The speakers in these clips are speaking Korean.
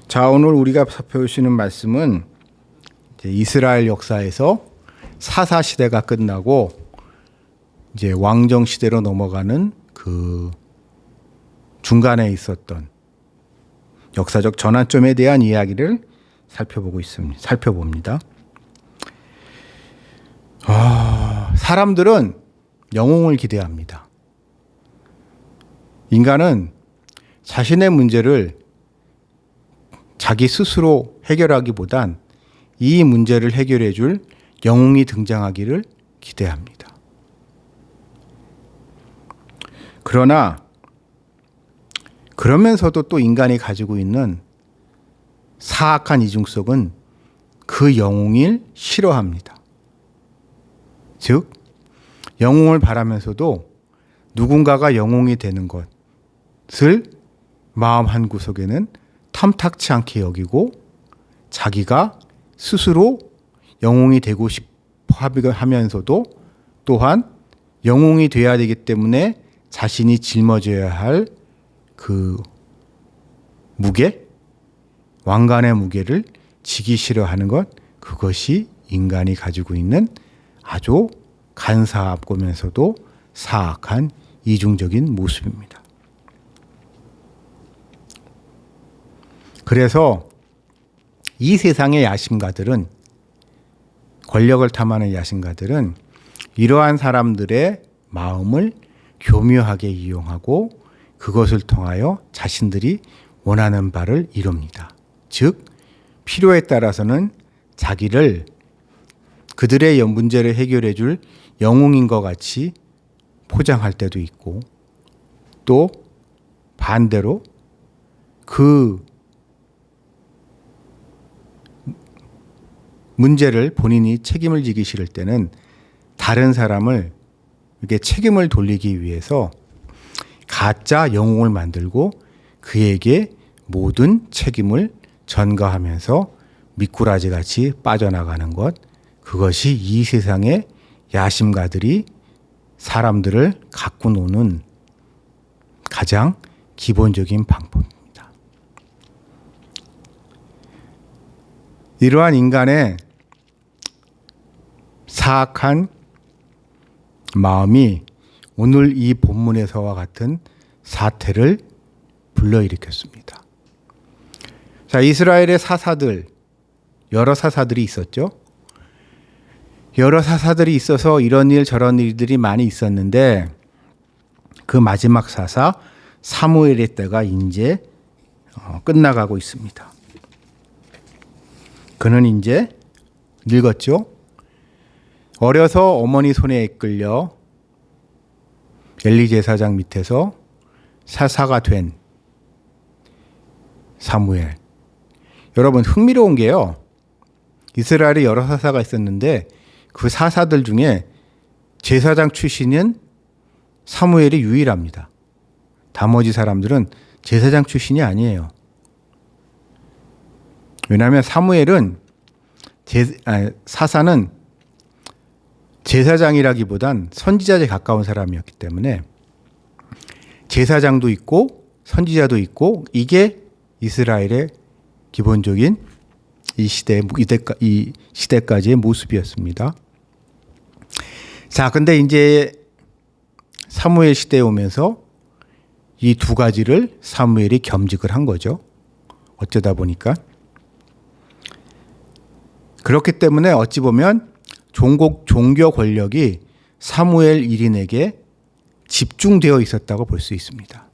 자, 오늘 우리가 살펴보시는 말씀은 이제 이스라엘 역사에서 사사 시대가 끝나고 이제 왕정 시대로 넘어가는 그 중간에 있었던 역사적 전환점에 대한 이야기를 살펴봅니다. 사람들은 영웅을 기대합니다. 인간은 자신의 문제를 자기 스스로 해결하기보단 이 문제를 해결해 줄 영웅이 등장하기를 기대합니다. 그러면서도 또 인간이 가지고 있는 사악한 이중성은 그 영웅을 싫어합니다. 즉, 영웅을 바라면서도 누군가가 영웅이 되는 것을 마음 한구석에는 탐탁치 않게 여기고 자기가 스스로 영웅이 되고 싶어 하면서도 또한 영웅이 돼야 되기 때문에 자신이 짊어져야 할 그 무게, 왕관의 무게를 지기 싫어하는 것, 그것이 인간이 가지고 있는 아주 간사하면서도 사악한 이중적인 모습입니다. 그래서 이 세상의 야심가들은, 권력을 탐하는 야심가들은 이러한 사람들의 마음을 교묘하게 이용하고 그것을 통하여 자신들이 원하는 바를 이룹니다. 즉, 필요에 따라서는 자기를 그들의 문제를 해결해 줄 영웅인 것 같이 포장할 때도 있고, 또 반대로 그 문제를 본인이 책임을 지기 싫을 때는 다른 사람을 이렇게 책임을 돌리기 위해서 가짜 영웅을 만들고 그에게 모든 책임을 전가하면서 미꾸라지같이 빠져나가는 것, 그것이 이 세상의 야심가들이 사람들을 갖고 노는 가장 기본적인 방법입니다. 이러한 인간의 사악한 마음이 오늘 이 본문에서와 같은 사태를 불러일으켰습니다. 자, 이스라엘의 사사들, 여러 사사들이 있었죠. 여러 사사들이 있어서 이런 일 저런 일들이 많이 있었는데 그 마지막 사사 사무엘의 때가 이제 끝나가고 있습니다. 그는 이제 늙었죠. 어려서 어머니 손에 이끌려 엘리 제사장 밑에서 사사가 된 사무엘. 여러분, 흥미로운 게요, 이스라엘에 여러 사사가 있었는데 그 사사들 중에 제사장 출신은 사무엘이 유일합니다. 나머지 사람들은 제사장 출신이 아니에요. 왜냐하면 사무엘은 사사는 제사장이라기보단 선지자에 가까운 사람이었기 때문에 제사장도 있고 선지자도 있고, 이게 이스라엘의 기본적인 이 시대까지의 모습이었습니다. 자, 근데 이제 사무엘 시대에 오면서 이 두 가지를 사무엘이 겸직을 한 거죠. 어쩌다 보니까. 그렇기 때문에 어찌 보면 종교 권력이 사무엘 1인에게 집중되어 있었다고 볼 수 있습니다.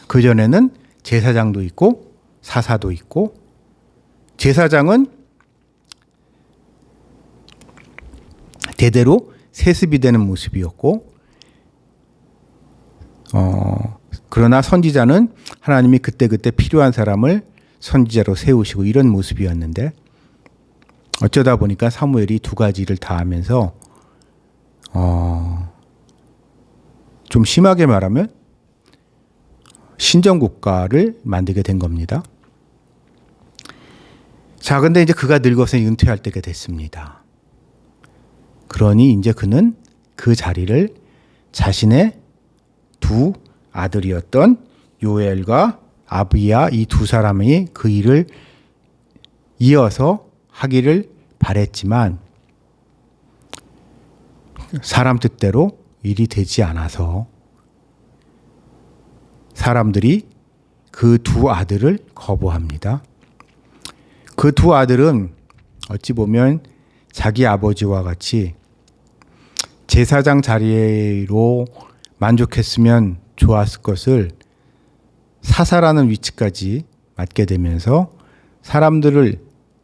그전에는 제사장도 있고 사사도 있고, 제사장은 대대로 세습이 되는 모습이었고, 그러나 선지자는 하나님이 그때그때 필요한 사람을 선지자로 세우시고 이런 모습이었는데, 어쩌다 보니까 사무엘이 두 가지를 다 하면서 좀 심하게 말하면 신정국가를 만들게 된 겁니다. 자, 근데 이제 그가 늙어서 은퇴할 때가 됐습니다. 그러니 이제 그는 그 자리를 자신의 두 아들이었던 요엘과 아비야 이 두 사람이 그 일을 이어서 하기를 바랬지만 사람 뜻대로 일이 되지 않아서 사람들이 그 두 아들을 거부합니다. 그 두 아들은 어찌 보면 자기 아버지와 같이 제사장 자리로 만족했으면 좋았을 것을 사사라는 위치까지 맡게 되면서 사람들을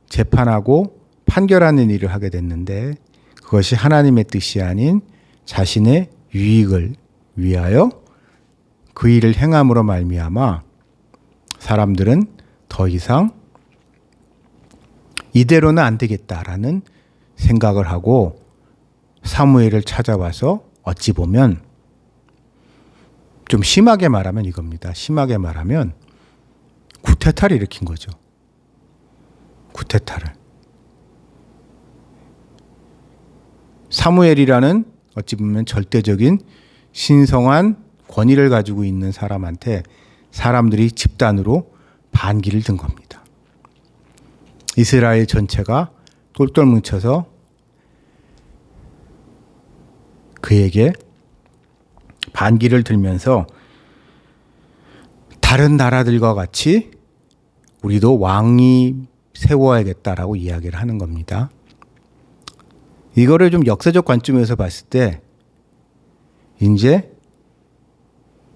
재판하고 판결하는 일을 하게 됐는데 그것이 하나님의 뜻이 아닌 자신의 유익을 위하여 그 일을 행함으로 말미암아 사람들은 더 이상 이대로는 안 되겠다라는 생각을 하고 사무엘을 찾아와서 어찌 보면 좀 심하게 말하면 이겁니다. 심하게 말하면 쿠데타를 일으킨 거죠. 쿠데타를. 사무엘이라는 어찌 보면 절대적인 신성한 권위를 가지고 있는 사람한테 사람들이 집단으로 반기를 든 겁니다. 이스라엘 전체가 똘똘 뭉쳐서 그에게 반기를 들면서 다른 나라들과 같이 우리도 왕이 세워야겠다라고 이야기를 하는 겁니다. 이거를 좀 역사적 관점에서 봤을 때 이제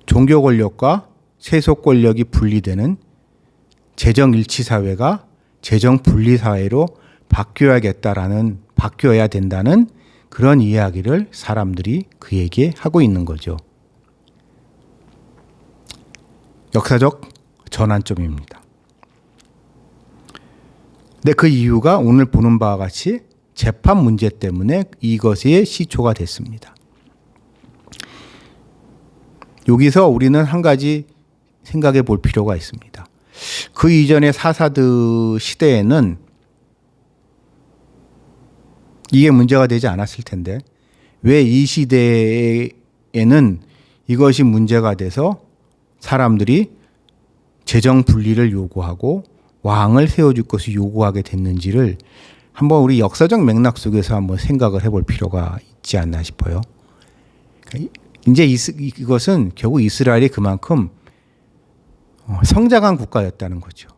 종교 권력과 세속 권력이 분리되는 재정 일치 사회가 재정 분리 사회로 바뀌어야 된다는 그런 이야기를 사람들이 그에게 하고 있는 거죠. 역사적 전환점입니다. 근데 그 이유가 오늘 보는 바와 같이 재판 문제 때문에 이것의 시초가 됐습니다. 여기서 우리는 한 가지 생각해 볼 필요가 있습니다. 그 이전의 사사드 시대에는 이게 문제가 되지 않았을 텐데 왜 이 시대에는 이것이 문제가 돼서 사람들이 재정 분리를 요구하고 왕을 세워줄 것을 요구하게 됐는지를 한번 우리 역사적 맥락 속에서 한번 생각을 해볼 필요가 있지 않나 싶어요. 이제 이것은 결국 이스라엘이 그만큼 성장한 국가였다는 거죠.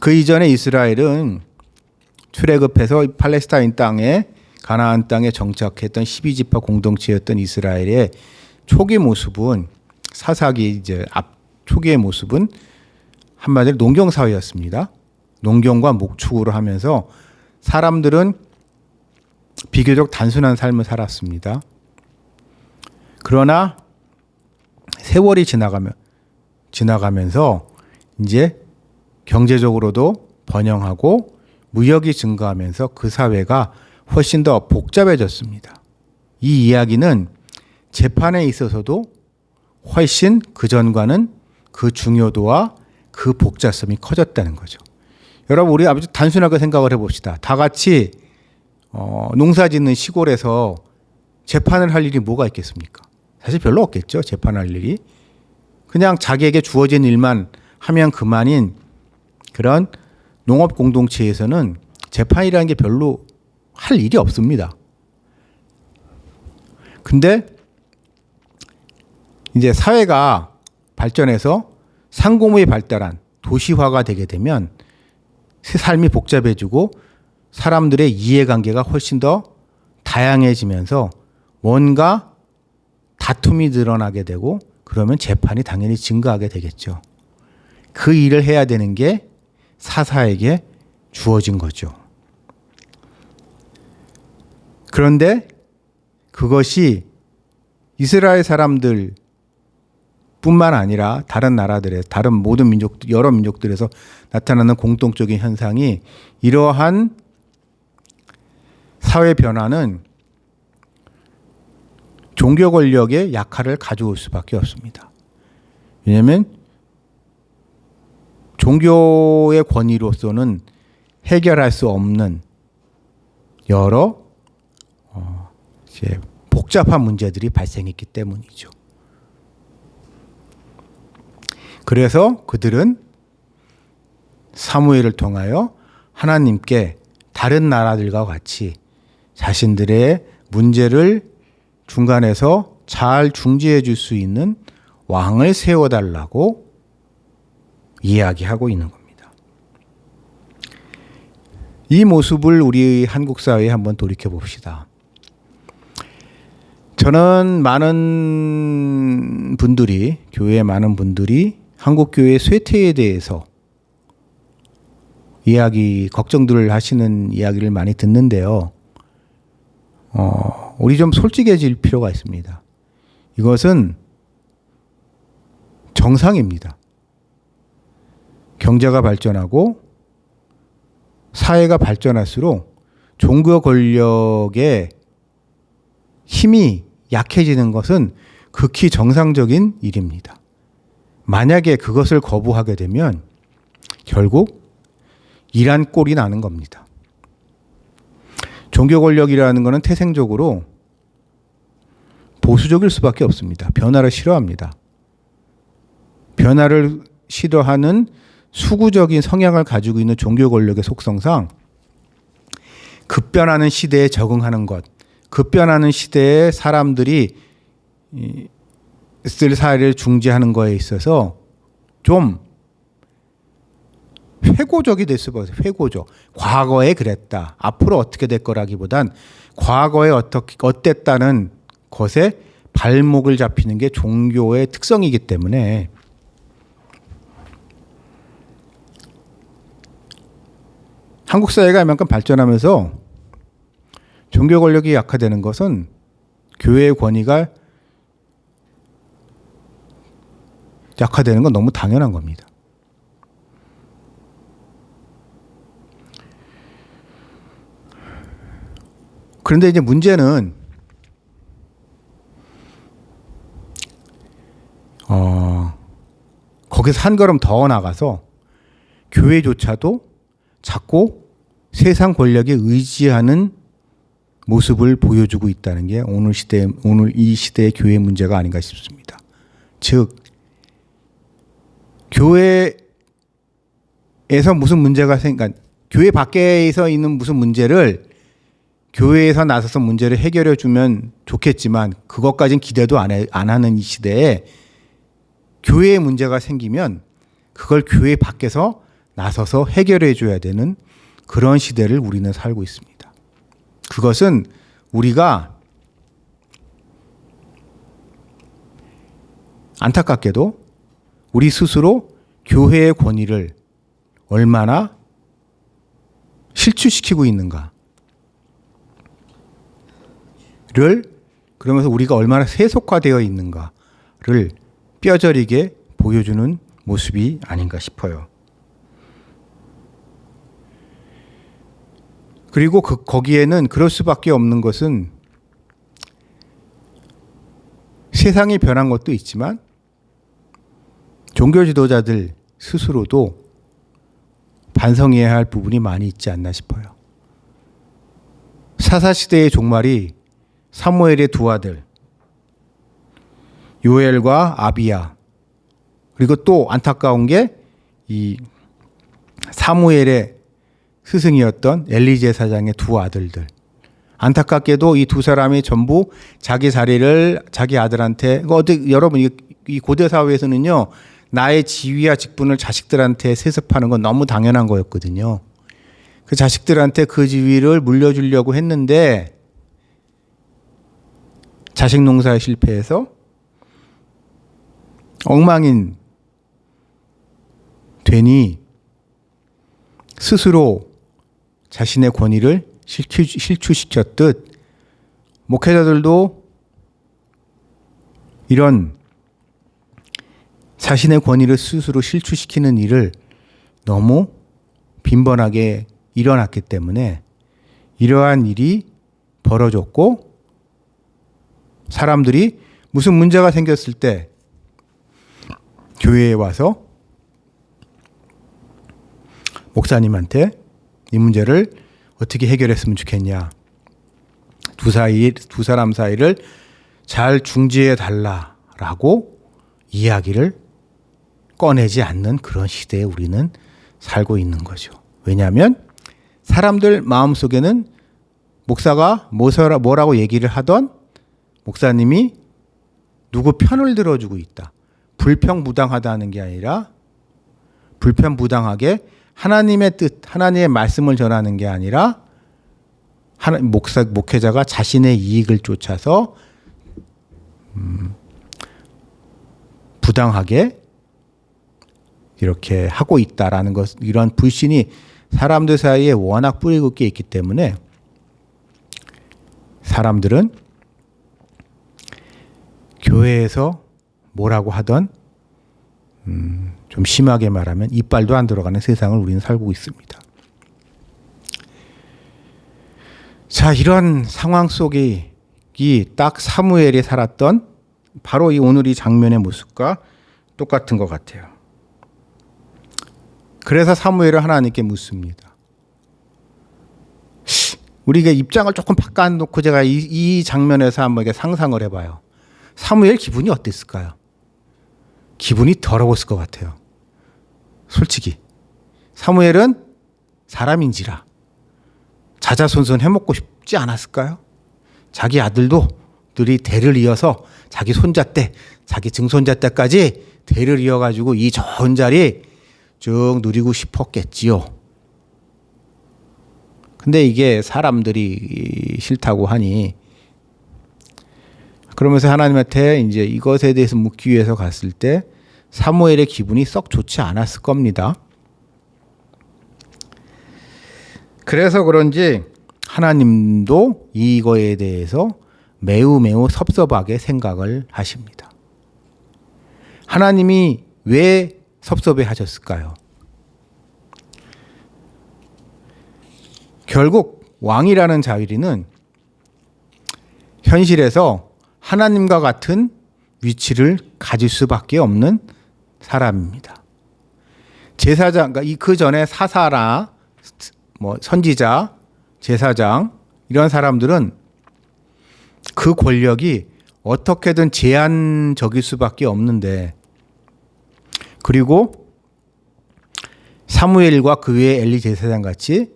그 이전에 이스라엘은 출애굽해서 팔레스타인 땅에 가나안 땅에 정착했던 12지파 공동체였던 이스라엘의 초기 모습은 사사기 이제 초기의 모습은 한마디로 농경 사회였습니다. 농경과 목축으로 하면서 사람들은 비교적 단순한 삶을 살았습니다. 그러나 세월이 지나가면서 이제 경제적으로도 번영하고 무역이 증가하면서 그 사회가 훨씬 더 복잡해졌습니다. 이 이야기는 재판에 있어서도 훨씬 그전과는 그 중요도와 그 복잡성이 커졌다는 거죠. 여러분 우리 아주 단순하게 생각을 해봅시다. 다 같이 농사 짓는 시골에서 재판을 할 일이 뭐가 있겠습니까? 사실 별로 없겠죠. 재판할 일이. 그냥 자기에게 주어진 일만 하면 그만인 그런 농업 공동체에서는 재판이라는 게 별로 할 일이 없습니다. 근데 이제 사회가 발전해서 상공업이 발달한 도시화가 되게 되면 삶이 복잡해지고 사람들의 이해관계가 훨씬 더 다양해지면서 뭔가 다툼이 늘어나게 되고 그러면 재판이 당연히 증가하게 되겠죠. 그 일을 해야 되는 게 사사에게 주어진 거죠. 그런데 그것이 이스라엘 사람들 뿐만 아니라 다른 나라들의 다른 모든 민족들, 여러 민족들에서 나타나는 공통적인 현상이 이러한 사회 변화는 종교 권력의 약화를 가져올 수밖에 없습니다. 왜냐하면 종교의 권위로서는 해결할 수 없는 여러 이제 복잡한 문제들이 발생했기 때문이죠. 그래서 그들은 사무엘을 통하여 하나님께 다른 나라들과 같이 자신들의 문제를 중간에서 잘 중재해 줄 수 있는 왕을 세워달라고 이야기하고 있는 겁니다. 이 모습을 우리 한국 사회에 한번 돌이켜 봅시다. 저는 많은 분들이, 교회의 많은 분들이 한국 교회 쇠퇴에 대해서 걱정들을 하시는 이야기를 많이 듣는데요. 우리 좀 솔직해질 필요가 있습니다. 이것은 정상입니다. 경제가 발전하고 사회가 발전할수록 종교 권력의 힘이 약해지는 것은 극히 정상적인 일입니다. 만약에 그것을 거부하게 되면 결국 이란 꼴이 나는 겁니다. 종교 권력이라는 것은 태생적으로 보수적일 수밖에 없습니다. 변화를 싫어합니다. 변화를 싫어하는 수구적인 성향을 가지고 있는 종교 권력의 속성상 급변하는 시대에 적응하는 것, 급변하는 시대에 사람들이 쓸 사회를 중재하는 거에 있어서 좀 회고적이 될 수가 있어요. 회고적. 과거에 그랬다. 앞으로 어떻게 될 거라기보단 과거에 어땠다는 것에 발목을 잡히는 게 종교의 특성이기 때문에 한국 사회가 이만큼 발전하면서 종교 권력이 약화되는 것은 교회의 권위가 약화되는 건 너무 당연한 겁니다. 그런데 이제 문제는 거기서 한 걸음 더 나가서 교회조차도 자꾸 세상 권력에 의지하는 모습을 보여주고 있다는 게 오늘 이 시대의 교회 문제가 아닌가 싶습니다. 즉, 교회에서 무슨 문제가 교회 밖에서 있는 무슨 문제를 교회에서 나서서 문제를 해결해 주면 좋겠지만 그것까진 기대도 안 하는 이 시대에 교회에 문제가 생기면 그걸 교회 밖에서 나서서 해결해 줘야 되는 그런 시대를 우리는 살고 있습니다. 그것은 우리가 안타깝게도 우리 스스로 교회의 권위를 얼마나 실추시키고 있는가를 그러면서 우리가 얼마나 세속화되어 있는가를 뼈저리게 보여주는 모습이 아닌가 싶어요. 그리고 거기에는 그럴 수밖에 없는 것은 세상이 변한 것도 있지만 종교 지도자들 스스로도 반성해야 할 부분이 많이 있지 않나 싶어요. 사사시대의 종말이 사무엘의 두 아들 요엘과 아비야, 그리고 또 안타까운 게 이 사무엘의 스승이었던 엘리제 사장의 두 아들들. 안타깝게도 이 두 사람이 전부 자기 자리를 자기 아들한테, 여러분 이 고대 사회에서는요, 나의 지위와 직분을 자식들한테 세습하는 건 너무 당연한 거였거든요. 그 자식들한테 그 지위를 물려주려고 했는데 자식 농사에 실패해서 엉망인 되니 스스로 자신의 권위를 실추시켰듯 목회자들도 이런 자신의 권위를 스스로 실추시키는 일을 너무 빈번하게 일어났기 때문에 이러한 일이 벌어졌고, 사람들이 무슨 문제가 생겼을 때 교회에 와서 목사님한테 이 문제를 어떻게 해결했으면 좋겠냐, 두 사람 사이를 잘 중재해 달라라고 이야기를 꺼내지 않는 그런 시대에 우리는 살고 있는 거죠. 왜냐하면 사람들 마음속에는 목사가 뭐라고 얘기를 하던 목사님이 누구 편을 들어주고 있다. 불평부당하다는 게 아니라 불편부당하게 하나님의 뜻, 하나님의 말씀을 전하는 게 아니라 목회자가 자신의 이익을 쫓아서 부당하게 이렇게 하고 있다라는 것, 이런 불신이 사람들 사이에 워낙 뿌리 깊게 있기 때문에 사람들은 교회에서 뭐라고 하던 좀 심하게 말하면 이빨도 안 들어가는 세상을 우리는 살고 있습니다. 자, 이런 상황 속에 딱 사무엘이 살았던 바로 이 오늘 이 장면의 모습과 똑같은 것 같아요. 그래서 사무엘을 하나님께 묻습니다. 우리가 입장을 조금 바꿔놓고 제가 이 장면에서 한번 상상을 해봐요. 사무엘 기분이 어땠을까요? 기분이 더러웠을 것 같아요. 솔직히 사무엘은 사람인지라 자자손손 해먹고 싶지 않았을까요? 자기 아들들이 대를 이어서 자기 손자 때, 자기 증손자 때까지 대를 이어가지고 이 좋은 자리 쭉 누리고 싶었겠지요. 근데 이게 사람들이 싫다고 하니 그러면서 하나님한테 이제 이것에 대해서 묻기 위해서 갔을 때 사무엘의 기분이 썩 좋지 않았을 겁니다. 그래서 그런지 하나님도 이거에 대해서 매우 섭섭하게 생각을 하십니다. 하나님이 왜 섭섭해 하셨을까요? 결국 왕이라는 자리는 현실에서 하나님과 같은 위치를 가질 수밖에 없는 사람입니다. 제사장, 그러니까 그 전에 사사라, 선지자, 제사장 이런 사람들은 그 권력이 어떻게든 제한적일 수밖에 없는데, 그리고 사무엘과 그 외에 엘리 제사장 같이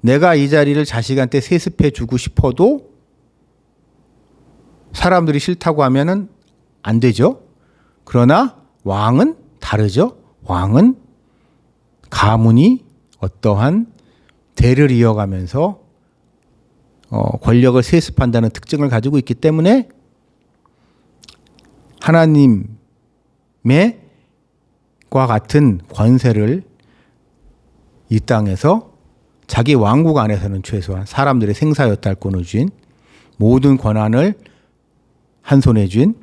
내가 이 자리를 자식한테 세습해 주고 싶어도 사람들이 싫다고 하면은 안 되죠. 그러나 왕은 다르죠. 왕은 가문이 어떠한 대를 이어가면서 권력을 세습한다는 특징을 가지고 있기 때문에 하나님과 같은 권세를 이 땅에서 자기 왕국 안에서는 최소한 사람들의 생사여탈권을 쥔 모든 권한을 한 손에 쥔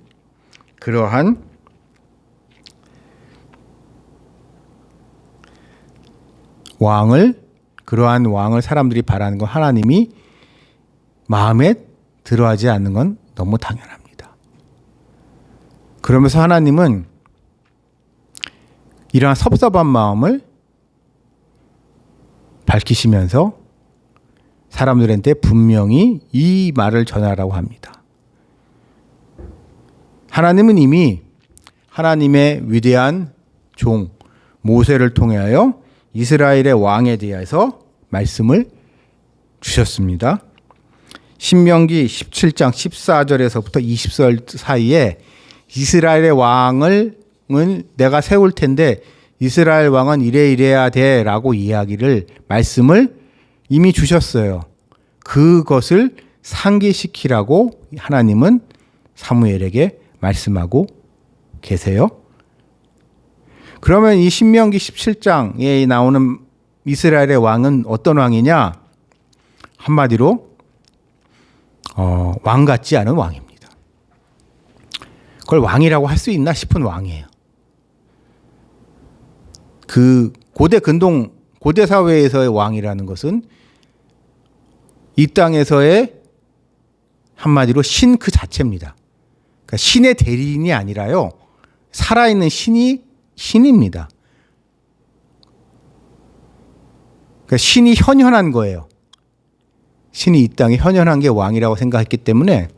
그러한 그러한 왕을 사람들이 바라는 건 하나님이 마음에 들어하지 않는 건 너무 당연합니다. 그러면서 하나님은 이러한 섭섭한 마음을 밝히시면서 사람들한테 분명히 이 말을 전하라고 합니다. 하나님은 이미 하나님의 위대한 종 모세를 통하여 이스라엘의 왕에 대해서 말씀을 주셨습니다. 신명기 17장 14절에서부터 20절 사이에 이스라엘의 왕을 내가 세울 텐데 이스라엘 왕은 이래야 돼라고 말씀을 이미 주셨어요. 그것을 상기시키라고 하나님은 사무엘에게 말씀하고 계세요. 그러면 이 신명기 17장에 나오는 이스라엘의 왕은 어떤 왕이냐? 한마디로 왕 같지 않은 왕입니다. 그걸 왕이라고 할 수 있나 싶은 왕이에요. 그 고대 사회에서의 왕이라는 것은 이 땅에서의 한마디로 신 그 자체입니다. 그러니까 신의 대리인이 아니라요, 살아있는 신입니다. 그러니까 신이 현현한 거예요. 신이 이 땅에 현현한 게 왕이라고 생각했기 때문에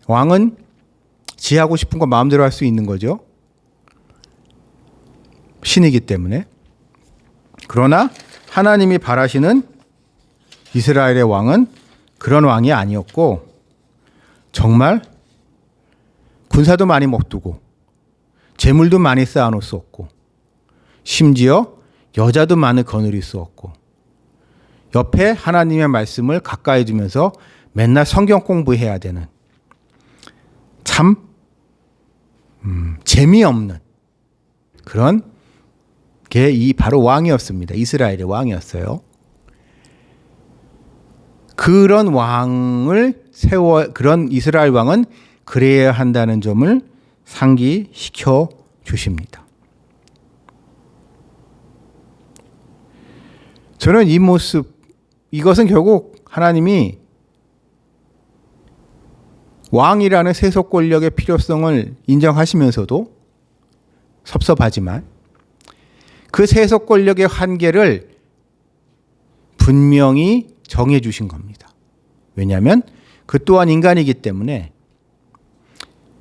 왕은 지 하고 싶은 거 마음대로 할 수 있는 거죠. 신이기 때문에. 그러나 하나님이 바라시는 이스라엘의 왕은 그런 왕이 아니었고, 정말 군사도 많이 못 두고 재물도 많이 쌓아놓을 수 없고, 심지어 여자도 많이 거느릴 수 없고, 옆에 하나님의 말씀을 가까이 두면서 맨날 성경 공부해야 되는 참 재미없는 그런 게 이 바로 왕이었습니다. 이스라엘의 왕이었어요. 그런 이스라엘 왕은 그래야 한다는 점을 상기시켜 주십니다. 저는 이 모습, 이것은 결국 하나님이 왕이라는 세속 권력의 필요성을 인정하시면서도 섭섭하지만 그 세속 권력의 한계를 분명히 정해 주신 겁니다. 왜냐하면 그 또한 인간이기 때문에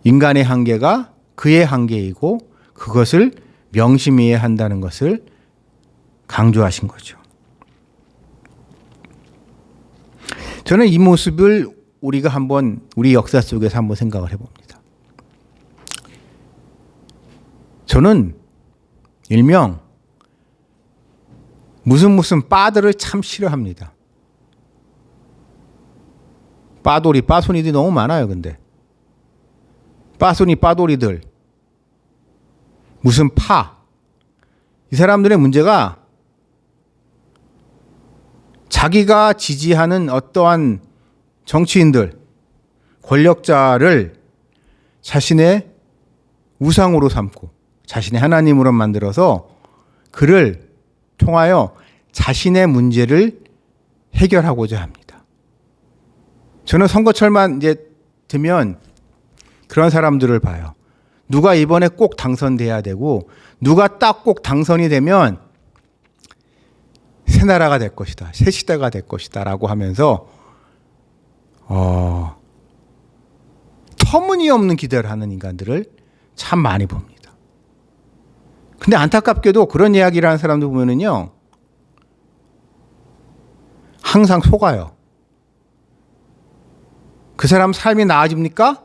인간의 한계가 그의 한계이고 그것을 명심해야 한다는 것을 강조하신 거죠. 저는 이 모습을 우리가 우리 역사 속에서 한번 생각을 해봅니다. 저는 일명 무슨 빠들을 참 싫어합니다. 빠손이들이 너무 많아요. 근데 빠돌이들, 무슨 이 사람들의 문제가 자기가 지지하는 어떠한 정치인들, 권력자를 자신의 우상으로 삼고 자신의 하나님으로 만들어서 그를 통하여 자신의 문제를 해결하고자 합니다. 저는 선거철만 이제 되면 그런 사람들을 봐요. 누가 이번에 꼭 당선돼야 되고 누가 딱 꼭 당선이 되면 새 나라가 될 것이다, 새 시대가 될 것이다 라고 하면서 터무니없는 기대를 하는 인간들을 참 많이 봅니다. 근데 안타깝게도 그런 이야기를 하는 사람들 보면은요, 항상 속아요. 그 사람 삶이 나아집니까?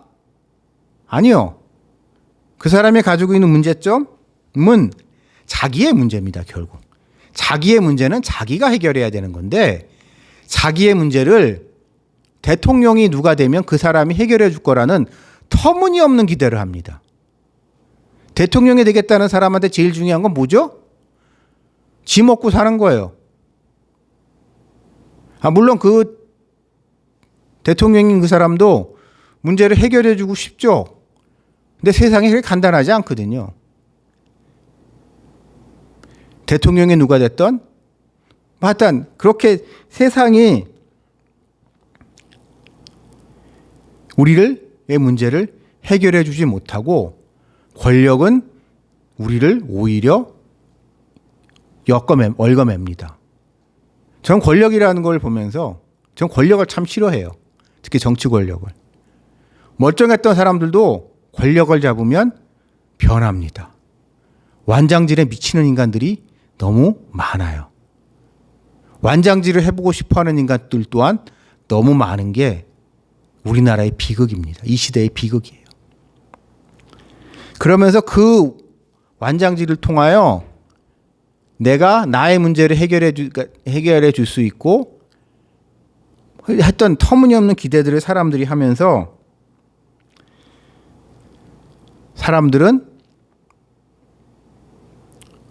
아니요. 그 사람이 가지고 있는 문제점은 자기의 문제입니다, 결국. 자기의 문제는 자기가 해결해야 되는 건데, 자기의 문제를 대통령이 누가 되면 그 사람이 해결해 줄 거라는 터무니없는 기대를 합니다. 대통령이 되겠다는 사람한테 제일 중요한 건 뭐죠? 지 먹고 사는 거예요. 물론 그 대통령인 그 사람도 문제를 해결해 주고 싶죠. 근데 세상이 그렇게 간단하지 않거든요. 대통령이 누가 됐던 하여튼 그렇게 세상이 우리의 문제를 해결해 주지 못하고 권력은 우리를 오히려 얽어맵니다. 저는 권력이라는 걸 보면서 전 권력을 참 싫어해요. 특히 정치 권력을. 멀쩡했던 사람들도 권력을 잡으면 변합니다. 완장질에 미치는 인간들이 너무 많아요. 완장질을 해보고 싶어하는 인간들 또한 너무 많은 게 우리나라의 비극입니다. 이 시대의 비극이에요. 그러면서 그 완장질을 통하여 내가 나의 문제를 해결해 줄 수 있고 했던 터무니없는 기대들을 사람들이 하면서 사람들은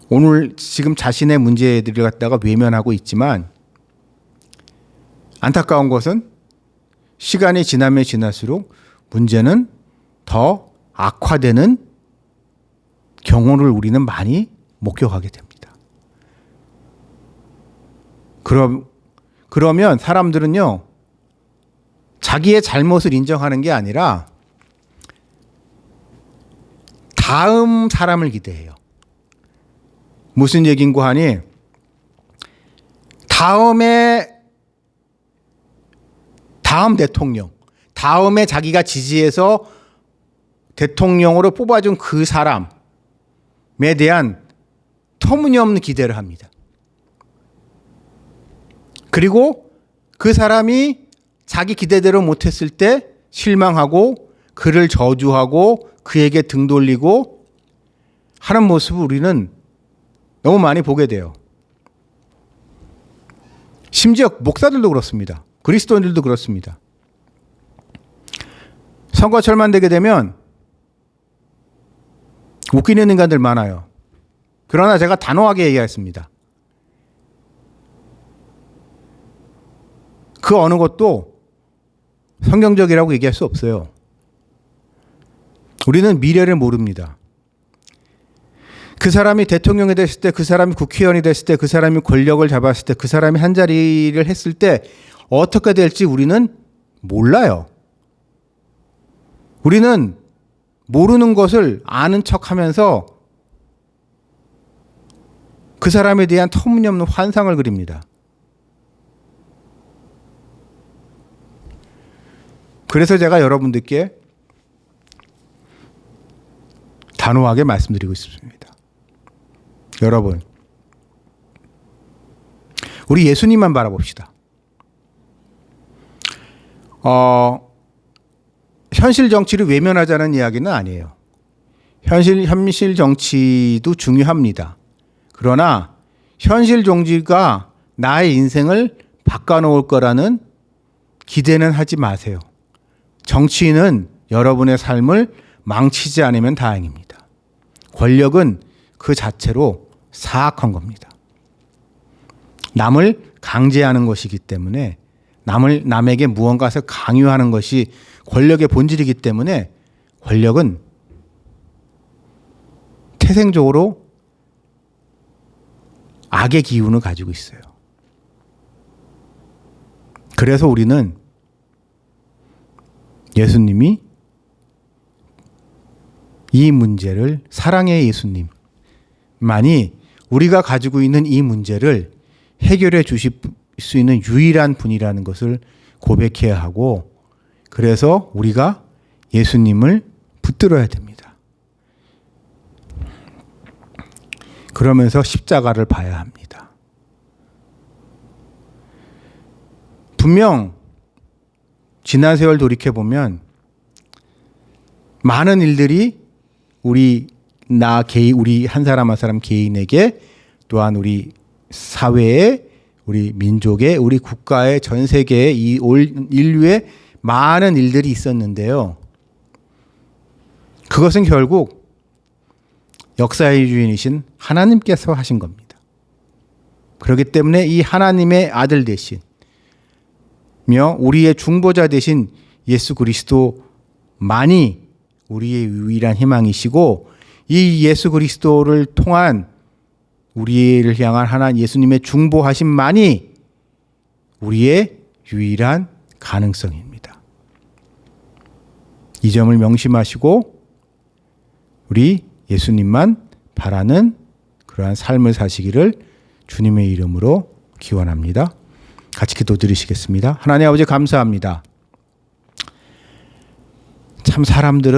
오늘 지금 자신의 문제들을 갖다가 외면하고 있지만 안타까운 것은 시간이 지나면 지날수록 문제는 더 악화되는 경우를 우리는 많이 목격하게 됩니다. 그러면 사람들은요, 자기의 잘못을 인정하는 게 아니라 다음 사람을 기대해요. 무슨 얘기인고 하니 다음 대통령, 다음에 자기가 지지해서 대통령으로 뽑아준 그 사람에 대한 터무니없는 기대를 합니다. 그리고 그 사람이 자기 기대대로 못했을 때 실망하고 그를 저주하고 그에게 등 돌리고 하는 모습을 우리는 너무 많이 보게 돼요. 심지어 목사들도 그렇습니다. 그리스도인들도 그렇습니다. 선거철만 되게 되면 웃기는 인간들 많아요. 그러나 제가 단호하게 얘기하겠습니다. 그 어느 것도 성경적이라고 얘기할 수 없어요. 우리는 미래를 모릅니다. 그 사람이 대통령이 됐을 때, 그 사람이 국회의원이 됐을 때, 그 사람이 권력을 잡았을 때, 그 사람이 한 자리를 했을 때 어떻게 될지 우리는 몰라요. 우리는 모르는 것을 아는 척하면서 그 사람에 대한 터무니없는 환상을 그립니다. 그래서 제가 여러분들께 단호하게 말씀드리고 싶습니다. 여러분, 우리 예수님만 바라봅시다. 현실 정치를 외면하자는 이야기는 아니에요. 현실 정치도 중요합니다. 그러나 현실 정치가 나의 인생을 바꿔놓을 거라는 기대는 하지 마세요. 정치인은 여러분의 삶을 망치지 않으면 다행입니다. 권력은 그 자체로 사악한 겁니다. 남을 강제하는 것이기 때문에 남에게 무언가를 강요하는 것이 권력의 본질이기 때문에 권력은 태생적으로 악의 기운을 가지고 있어요. 그래서 우리는 예수님이 이 문제를 사랑의 예수님만이 우리가 가지고 있는 이 문제를 해결해 주실 수 있는 유일한 분이라는 것을 고백해야 하고 그래서 우리가 예수님을 붙들어야 됩니다. 그러면서 십자가를 봐야 합니다. 분명 지난 세월 돌이켜보면 많은 일들이 우리 한 사람 한 사람 개인에게 또한 우리 사회에 우리 민족에 우리 국가에 전 세계에 이 인류에 많은 일들이 있었는데요. 그것은 결국 역사의 주인이신 하나님께서 하신 겁니다. 그렇기 때문에 이 하나님의 아들 되신 우리의 중보자 되신 예수 그리스도만이 우리의 유일한 희망이시고 이 예수 그리스도를 통한 우리를 향한 하나님 예수님의 중보하심만이 우리의 유일한 가능성입니다. 이 점을 명심하시고 우리 예수님만 바라는 그러한 삶을 사시기를 주님의 이름으로 기원합니다. 같이 기도드리시겠습니다. 하나님 아버지 감사합니다. 참 사람들은